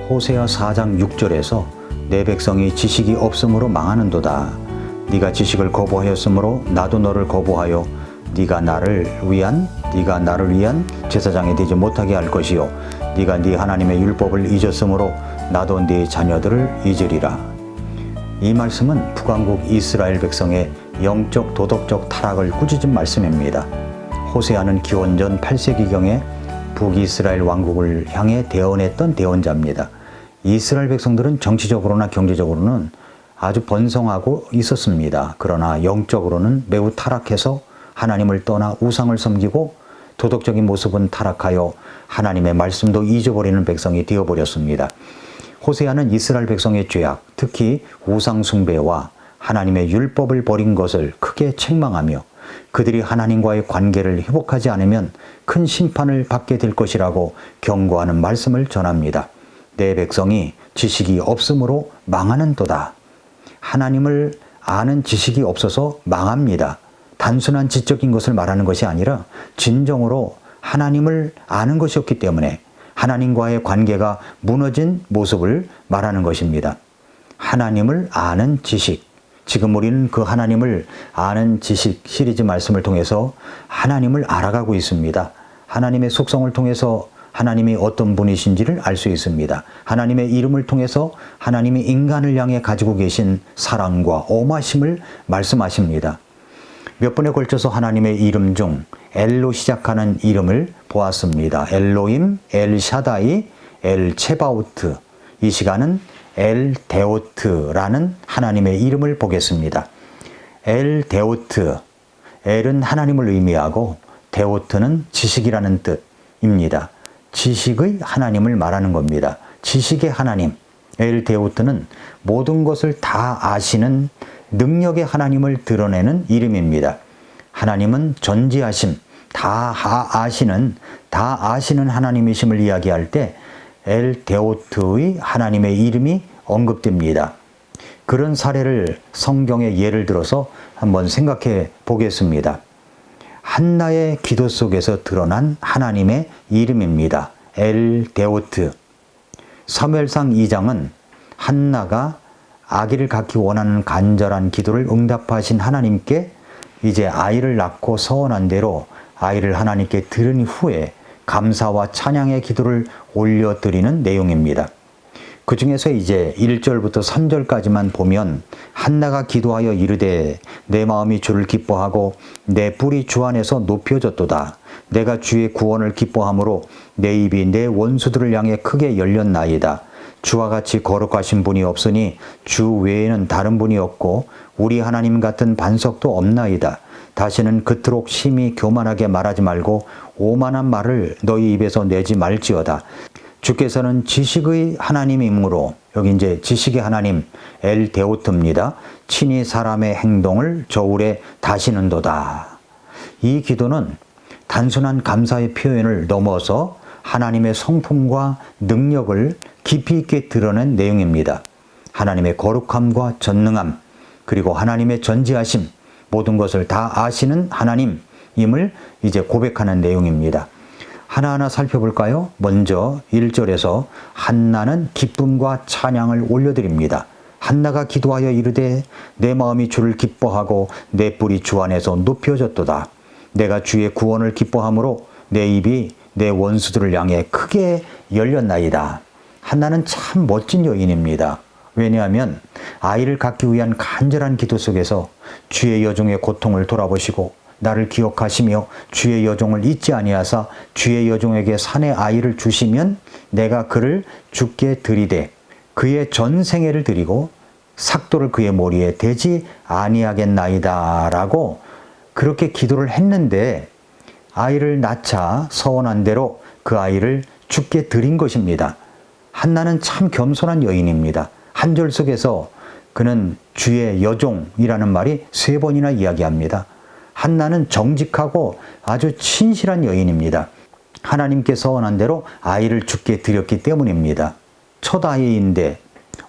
호세아 4장 6절에서 내 백성이 지식이 없으므로 망하는도다. 네가 지식을 거부하였으므로 나도 너를 거부하여 네가 나를 위한 제사장이 되지 못하게 할 것이요 네가 네 하나님의 율법을 잊었으므로 나도 네 자녀들을 잊으리라. 이 말씀은 북왕국 이스라엘 백성의 영적 도덕적 타락을 꾸짖은 말씀입니다. 호세아는 기원전 8세기경에 북이스라엘 왕국을 향해 대언했던 대언자입니다. 이스라엘 백성들은 정치적으로나 경제적으로는 아주 번성하고 있었습니다. 그러나 영적으로는 매우 타락해서 하나님을 떠나 우상을 섬기고 도덕적인 모습은 타락하여 하나님의 말씀도 잊어버리는 백성이 되어버렸습니다. 호세아는 이스라엘 백성의 죄악, 특히 우상 숭배와 하나님의 율법을 버린 것을 크게 책망하며 그들이 하나님과의 관계를 회복하지 않으면 큰 심판을 받게 될 것이라고 경고하는 말씀을 전합니다. 내 백성이 지식이 없으므로 망하는도다. 하나님을 아는 지식이 없어서 망합니다. 단순한 지적인 것을 말하는 것이 아니라 진정으로 하나님을 아는 것이었기 때문에 하나님과의 관계가 무너진 모습을 말하는 것입니다. 하나님을 아는 지식. 지금 우리는 그 하나님을 아는 지식 시리즈 말씀을 통해서 하나님을 알아가고 있습니다. 하나님의 속성을 통해서 하나님이 어떤 분이신지를 알 수 있습니다. 하나님의 이름을 통해서 하나님이 인간을 향해 가지고 계신 사랑과 엄하심을 말씀하십니다. 몇 번에 걸쳐서 하나님의 이름 중 엘로 시작하는 이름을 보았습니다. 엘로임, 엘샤다이, 엘체바오트. 이 시간은 엘데오트라는 하나님의 이름을 보겠습니다. 엘데오트, 엘은 하나님을 의미하고 데오트는 지식이라는 뜻입니다. 지식의 하나님을 말하는 겁니다. 지식의 하나님, 엘데오트는 모든 것을 다 아시는 능력의 하나님을 드러내는 이름입니다. 하나님은 전지하심, 다 아시는 하나님이심을 이야기할 때 엘데오트의 하나님의 이름이 언급됩니다. 그런 사례를 성경의 예를 들어서 한번 생각해 보겠습니다. 한나의 기도 속에서 드러난 하나님의 이름입니다. 엘데오트. 사무엘상 2장은 한나가 아기를 갖기 원하는 간절한 기도를 응답하신 하나님께 이제 아이를 낳고 서원한 대로 아이를 하나님께 들은 후에 감사와 찬양의 기도를 올려드리는 내용입니다. 그 중에서 이제 1절부터 3절까지만 보면 한나가 기도하여 이르되 내 마음이 주를 기뻐하고 내 뿔이 주 안에서 높여졌도다. 내가 주의 구원을 기뻐함으로 내 입이 내 원수들을 향해 크게 열렸나이다. 주와 같이 거룩하신 분이 없으니 주 외에는 다른 분이 없고 우리 하나님 같은 반석도 없나이다. 다시는 그토록 심히 교만하게 말하지 말고 오만한 말을 너희 입에서 내지 말지어다. 주께서는 지식의 하나님이므로 여기 이제 지식의 하나님 엘데오트입니다. 친히 사람의 행동을 저울에 다시는도다. 이 기도는 단순한 감사의 표현을 넘어서 하나님의 성품과 능력을 깊이 있게 드러낸 내용입니다. 하나님의 거룩함과 전능함, 그리고 하나님의 전지하심, 모든 것을 다 아시는 하나님임을 이제 고백하는 내용입니다. 하나하나 살펴볼까요? 먼저 1절에서 한나는 기쁨과 찬양을 올려드립니다. 한나가 기도하여 이르되 내 마음이 주를 기뻐하고 내 뿔이 주 안에서 높여졌도다. 내가 주의 구원을 기뻐함으로 내 입이 내 원수들을 향해 크게 열렸나이다. 한나는 참 멋진 여인입니다. 왜냐하면 아이를 갖기 위한 간절한 기도 속에서 주의 여종의 고통을 돌아보시고 나를 기억하시며 주의 여종을 잊지 아니하사 주의 여종에게 산의 아이를 주시면 내가 그를 주께 드리되 그의 전생애를 드리고 삭도를 그의 머리에 대지 아니하겠나이다 라고 그렇게 기도를 했는데 아이를 낳자 서원한 대로 그 아이를 주께 드린 것입니다. 한나는 참 겸손한 여인입니다. 한 절 속에서 그는 주의 여종이라는 말이 3번이나 이야기합니다. 한나는 정직하고 아주 친실한 여인입니다. 하나님께 서원한 대로 아이를 주께 드렸기 때문입니다. 첫 아이인데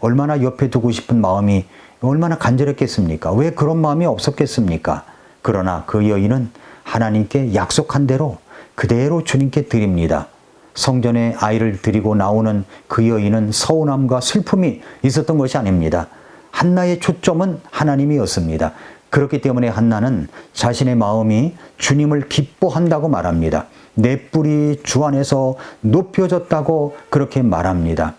얼마나 옆에 두고 싶은 마음이 얼마나 간절했겠습니까? 왜 그런 마음이 없었겠습니까? 그러나 그 여인은 하나님께 약속한 대로 그대로 주님께 드립니다. 성전에 아이를 데리고 나오는 그 여인은 서운함과 슬픔이 있었던 것이 아닙니다. 한나의 초점은 하나님이었습니다. 그렇기 때문에 한나는 자신의 마음이 주님을 기뻐한다고 말합니다. 내 뿔이 주 안에서 높여졌다고 그렇게 말합니다.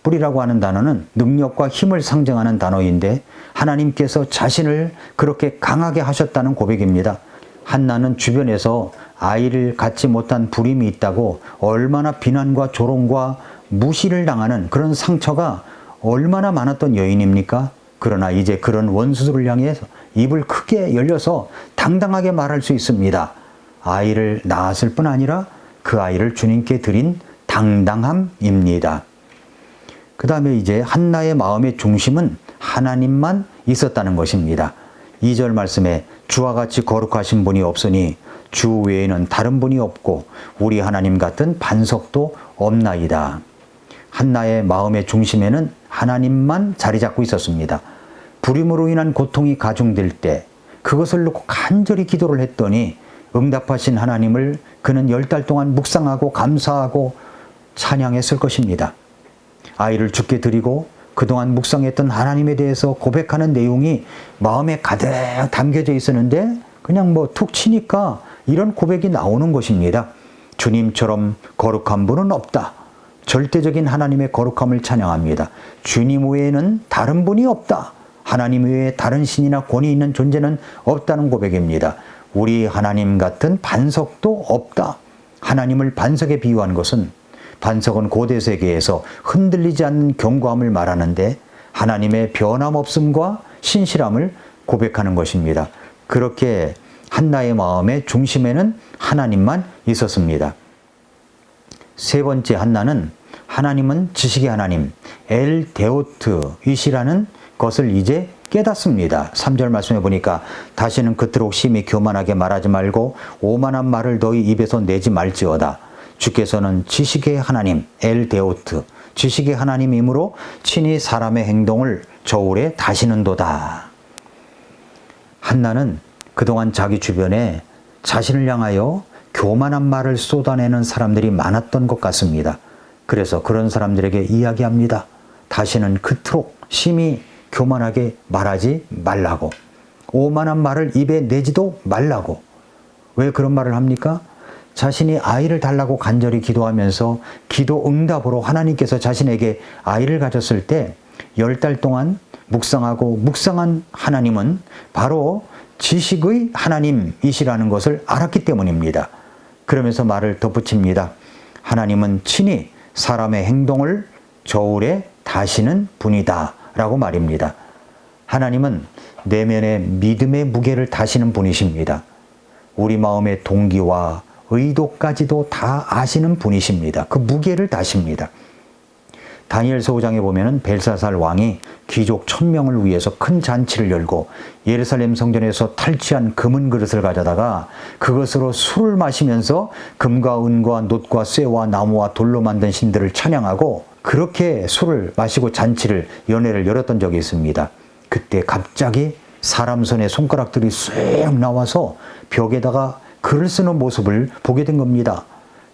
뿔이라고 하는 단어는 능력과 힘을 상징하는 단어인데 하나님께서 자신을 그렇게 강하게 하셨다는 고백입니다. 한나는 주변에서 아이를 갖지 못한 불임이 있다고 얼마나 비난과 조롱과 무시를 당하는 그런 상처가 얼마나 많았던 여인입니까? 그러나 이제 그런 원수들을 향해서 입을 크게 열려서 당당하게 말할 수 있습니다. 아이를 낳았을 뿐 아니라 그 아이를 주님께 드린 당당함입니다. 그 다음에 이제 한나의 마음의 중심은 하나님만 있었다는 것입니다. 2절 말씀에 주와 같이 거룩하신 분이 없으니 주 외에는 다른 분이 없고 우리 하나님 같은 반석도 없나이다. 한나의 마음의 중심에는 하나님만 자리 잡고 있었습니다. 불임으로 인한 고통이 가중될 때 그것을 놓고 간절히 기도를 했더니 응답하신 하나님을 그는 10달 동안 묵상하고 감사하고 찬양했을 것입니다. 아이를 주께 드리고 그동안 묵상했던 하나님에 대해서 고백하는 내용이 마음에 가득 담겨져 있었는데 그냥 툭 치니까 이런 고백이 나오는 것입니다. 주님처럼 거룩한 분은 없다. 절대적인 하나님의 거룩함을 찬양합니다. 주님 외에는 다른 분이 없다. 하나님 외에 다른 신이나 권위 있는 존재는 없다는 고백입니다. 우리 하나님 같은 반석도 없다. 하나님을 반석에 비유한 것은 반석은 고대 세계에서 흔들리지 않는 견고함을 말하는데 하나님의 변함없음과 신실함을 고백하는 것입니다. 그렇게 한나의 마음의 중심에는 하나님만 있었습니다. 세 번째 한나는 하나님은 지식의 하나님, 엘 데오트이시라는 것을 이제 깨닫습니다. 3절 말씀해 보니까 다시는 그토록 심히 교만하게 말하지 말고 오만한 말을 너희 입에서 내지 말지어다. 주께서는 지식의 하나님, 엘 데오트, 지식의 하나님이므로 친히 사람의 행동을 저울에 다시는도다. 한나는 그동안 자기 주변에 자신을 향하여 교만한 말을 쏟아내는 사람들이 많았던 것 같습니다. 그래서 그런 사람들에게 이야기합니다. 다시는 그토록 심히 교만하게 말하지 말라고. 오만한 말을 입에 내지도 말라고. 왜 그런 말을 합니까? 자신이 아이를 달라고 간절히 기도하면서 기도 응답으로 하나님께서 자신에게 아이를 가졌을 때 10달 동안 묵상하고 묵상한 하나님은 바로 지식의 하나님이시라는 것을 알았기 때문입니다. 그러면서 말을 덧붙입니다. 하나님은 친히 사람의 행동을 저울에 다시는 분이다 라고 말입니다. 하나님은 내면의 믿음의 무게를 다시는 분이십니다. 우리 마음의 동기와 의도까지도 다 아시는 분이십니다. 그 무게를 다십니다. 다니엘서 5장에 보면은 벨사살 왕이 귀족 1000명을 위해서 큰 잔치를 열고 예루살렘 성전에서 탈취한 금은 그릇을 가져다가 그것으로 술을 마시면서 금과 은과 놋과 쇠와 나무와 돌로 만든 신들을 찬양하고 그렇게 술을 마시고 잔치를 연회를 열었던 적이 있습니다. 그때 갑자기 사람 손에 손가락들이 쑥 나와서 벽에다가 글을 쓰는 모습을 보게 된 겁니다.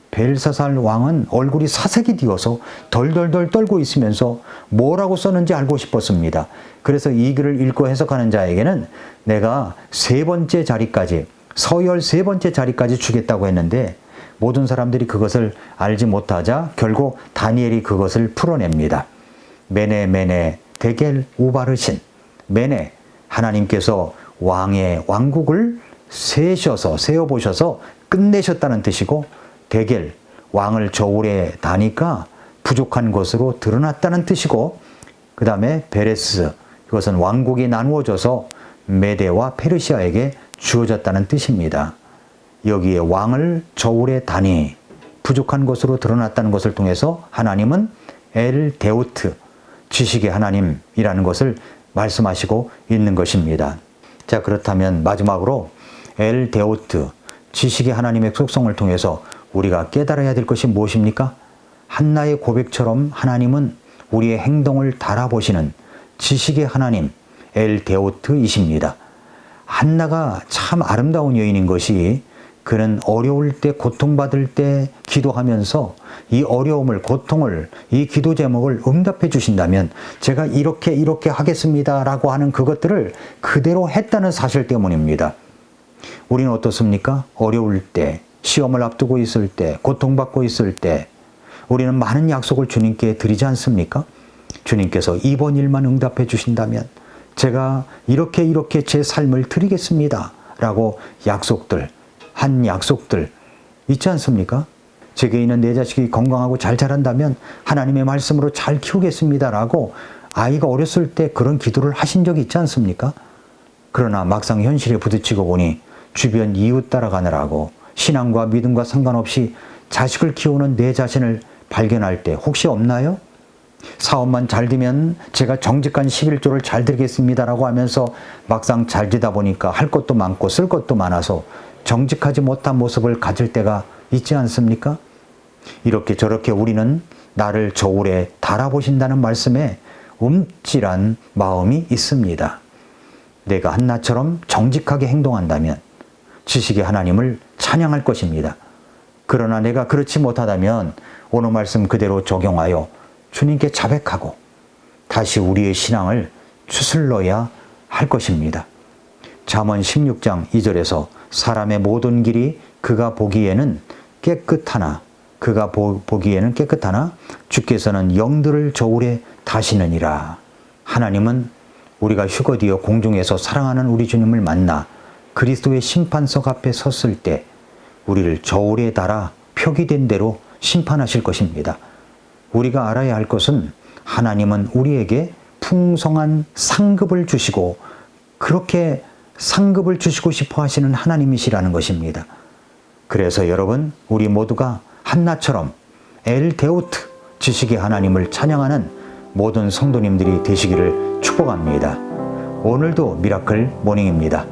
벨사살 왕은 얼굴이 사색이 되어서 덜덜덜 떨고 있으면서 뭐라고 썼는지 알고 싶었습니다. 그래서 이 글을 읽고 해석하는 자에게는 내가 세 번째 자리까지, 서열 세 번째 자리까지 주겠다고 했는데 모든 사람들이 그것을 알지 못하자 결국 다니엘이 그것을 풀어냅니다. 메네 데겔 우바르신. 메네, 하나님께서 왕의 왕국을 세어보셔서 끝내셨다는 뜻이고, 데겔, 왕을 저울에 다니까 부족한 것으로 드러났다는 뜻이고, 그 다음에 베레스, 이것은 왕국이 나누어져서 메데와 페르시아에게 주어졌다는 뜻입니다. 여기에 왕을 저울에 다니, 부족한 것으로 드러났다는 것을 통해서 하나님은 엘 데오트, 지식의 하나님이라는 것을 말씀하시고 있는 것입니다. 자, 그렇다면 마지막으로 엘 데오트, 지식의 하나님의 속성을 통해서 우리가 깨달아야 될 것이 무엇입니까? 한나의 고백처럼 하나님은 우리의 행동을 달아보시는 지식의 하나님, 엘 데오트이십니다. 한나가 참 아름다운 여인인 것이 그는 어려울 때, 고통받을 때 기도하면서 이 어려움을, 고통을, 이 기도 제목을 응답해 주신다면 제가 이렇게 하겠습니다 라고 하는 그것들을 그대로 했다는 사실 때문입니다. 우리는 어떻습니까? 어려울 때, 시험을 앞두고 있을 때, 고통받고 있을 때 우리는 많은 약속을 주님께 드리지 않습니까? 주님께서 이번 일만 응답해 주신다면 제가 이렇게 제 삶을 드리겠습니다 라고 한 약속들 있지 않습니까? 제게 있는 내 자식이 건강하고 잘 자란다면 하나님의 말씀으로 잘 키우겠습니다 라고 아이가 어렸을 때 그런 기도를 하신 적이 있지 않습니까? 그러나 막상 현실에 부딪히고 보니 주변 이웃 따라가느라고 신앙과 믿음과 상관없이 자식을 키우는 내 자신을 발견할 때 혹시 없나요? 사업만 잘 되면 제가 정직한 11조를 잘 드리겠습니다라고 하면서 막상 잘 되다 보니까 할 것도 많고 쓸 것도 많아서 정직하지 못한 모습을 가질 때가 있지 않습니까? 이렇게 저렇게 우리는 나를 저울에 달아보신다는 말씀에 움찔한 마음이 있습니다. 내가 한나처럼 정직하게 행동한다면 지식의 하나님을 찬양할 것입니다. 그러나 내가 그렇지 못하다면 오늘 말씀 그대로 적용하여 주님께 자백하고 다시 우리의 신앙을 추슬러야 할 것입니다. 잠언 16장 2절에서 사람의 모든 길이 그가 보기에는 깨끗하나 주께서는 영들을 저울에 다시느니라. 하나님은 우리가 휴거되어 공중에서 사랑하는 우리 주님을 만나 그리스도의 심판석 앞에 섰을 때 우리를 저울에 달아 표기된 대로 심판하실 것입니다. 우리가 알아야 할 것은 하나님은 우리에게 풍성한 상급을 주시고 그렇게 상급을 주시고 싶어 하시는 하나님이시라는 것입니다. 그래서 여러분, 우리 모두가 한나처럼 엘데오트 지식의 하나님을 찬양하는 모든 성도님들이 되시기를 축복합니다. 오늘도 미라클 모닝입니다.